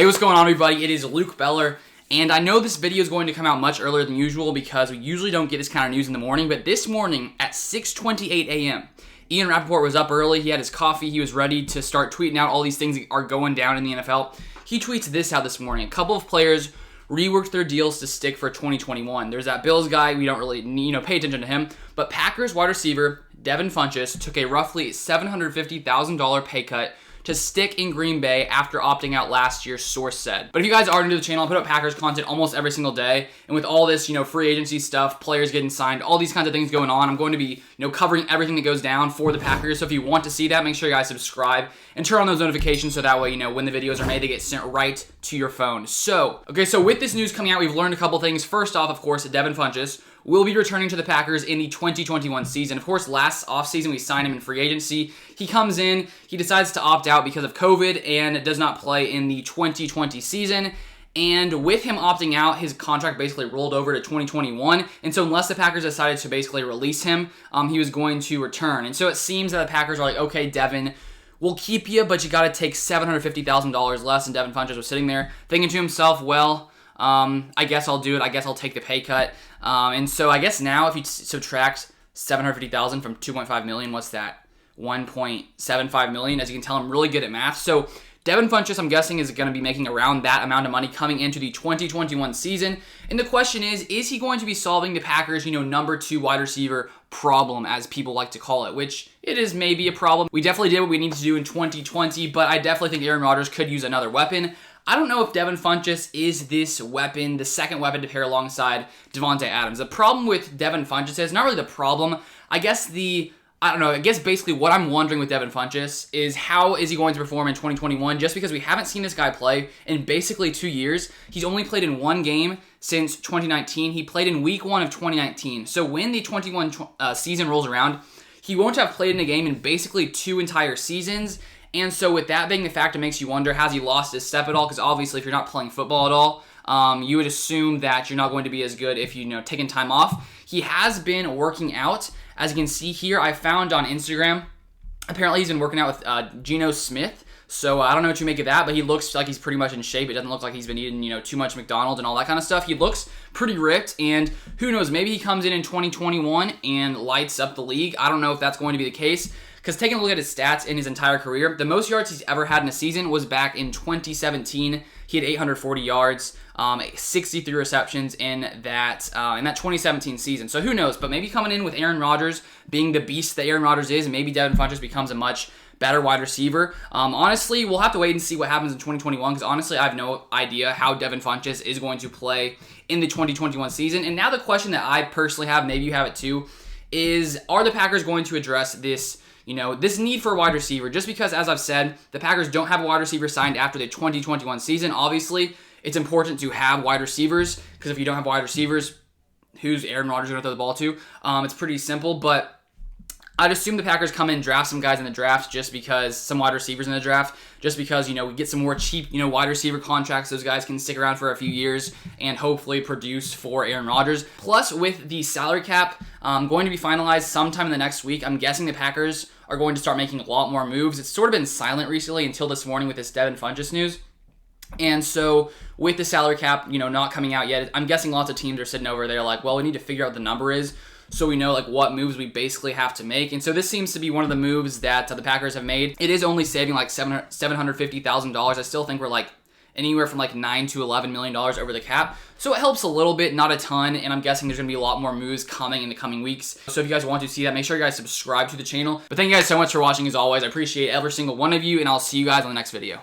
Hey, what's going on, everybody? It is Luke Beller, and I know this video is going to come out much earlier than usual because we usually don't get this kind of news in the morning, but this morning at 6:28 a.m., Ian Rapoport was up early, he had his coffee, he was ready to start tweeting out all these things that are going down in the NFL. He tweets this out this morning. A couple of players reworked their deals to stick for 2021. There's that Bills guy, we don't really pay attention to him, but Packers wide receiver Devin Funchess took a roughly $750,000 pay cut to stick in Green Bay after opting out last year, source said. But if you guys are new to the channel, I put up Packers content almost every single day, and with all this, free agency stuff, players getting signed, all these kinds of things going on, I'm going to be, covering everything that goes down for the Packers. So if you want to see that, make sure you guys subscribe and turn on those notifications so that way, when the videos are made, they get sent right to your phone. So with this news coming out, we've learned a couple things. First off, of course, Devin Funchess will be returning to the Packers in the 2021 season. Of course, last offseason, we signed him in free agency. He comes in, he decides to opt out because of COVID and does not play in the 2020 season. And with him opting out, his contract basically rolled over to 2021. And so unless the Packers decided to basically release him, he was going to return. And so it seems that the Packers are like, okay, Devin, we'll keep you, but you got to take $750,000 less. And Devin Funchess was sitting there thinking to himself, well, I guess I'll do it. I guess I'll take the pay cut. And so I guess now if you subtract $750,000 from $2.5 million, what's that? $1.75 million. As you can tell, I'm really good at math. So Devin Funchess, I'm guessing, is going to be making around that amount of money coming into the 2021 season. And the question is he going to be solving the Packers, number 2 wide receiver problem, as people like to call it, which it is maybe a problem. We definitely did what we needed to do in 2020, but I definitely think Aaron Rodgers could use another weapon. I don't know if Devin Funchess is this weapon, the second weapon to pair alongside Davante Adams. The problem with Devin Funchess is not really the problem. I guess basically what I'm wondering with Devin Funchess is how is he going to perform in 2021, just because we haven't seen this guy play in basically 2 years. He's only played in one game since 2019. He played in week 1 of 2019. So when the 21 season rolls around, he won't have played in a game in basically 2 entire seasons. And so with that being the fact, it makes you wonder, has he lost his step at all? Because obviously if you're not playing football at all, you would assume that you're not going to be as good if taking time off. He has been working out. As you can see here, I found on Instagram, apparently he's been working out with Geno Smith. So I don't know what you make of that, but he looks like he's pretty much in shape. It doesn't look like he's been eating, too much McDonald's and all that kind of stuff. He looks pretty ripped, and who knows, maybe he comes in 2021 and lights up the league. I don't know if that's going to be the case. Because taking a look at his stats in his entire career, the most yards he's ever had in a season was back in 2017. He had 840 yards, 63 receptions in that 2017 season. So who knows? But maybe coming in with Aaron Rodgers being the beast that Aaron Rodgers is, maybe Devin Funchess becomes a much better wide receiver. Honestly, we'll have to wait and see what happens in 2021, because honestly, I have no idea how Devin Funchess is going to play in the 2021 season. And now the question that I personally have, maybe you have it too, is are the Packers going to address this this need for a wide receiver? Just because, as I've said, the Packers don't have a wide receiver signed after the 2021 season. Obviously, it's important to have wide receivers, because if you don't have wide receivers, who's Aaron Rodgers going to throw the ball to? It's pretty simple, but I'd assume the Packers come in, draft some guys in the draft just because, some wide receivers in the draft, just because, we get some more cheap, wide receiver contracts. Those guys can stick around for a few years and hopefully produce for Aaron Rodgers. Plus, with the salary cap going to be finalized sometime in the next week, I'm guessing the Packers are going to start making a lot more moves. It's sort of been silent recently until this morning with this Devin Funchess news. And so with the salary cap, not coming out yet, I'm guessing lots of teams are sitting over there like, well, we need to figure out what the number is, so we know what moves we basically have to make. And so this seems to be one of the moves that the Packers have made. It is only saving like $750,000. I still think we're anywhere from $9 to $11 million over the cap. So it helps a little bit, not a ton, and I'm guessing there's going to be a lot more moves coming in the coming weeks. So if you guys want to see that, make sure you guys subscribe to the channel. But thank you guys so much for watching as always. I appreciate every single one of you, and I'll see you guys on the next video.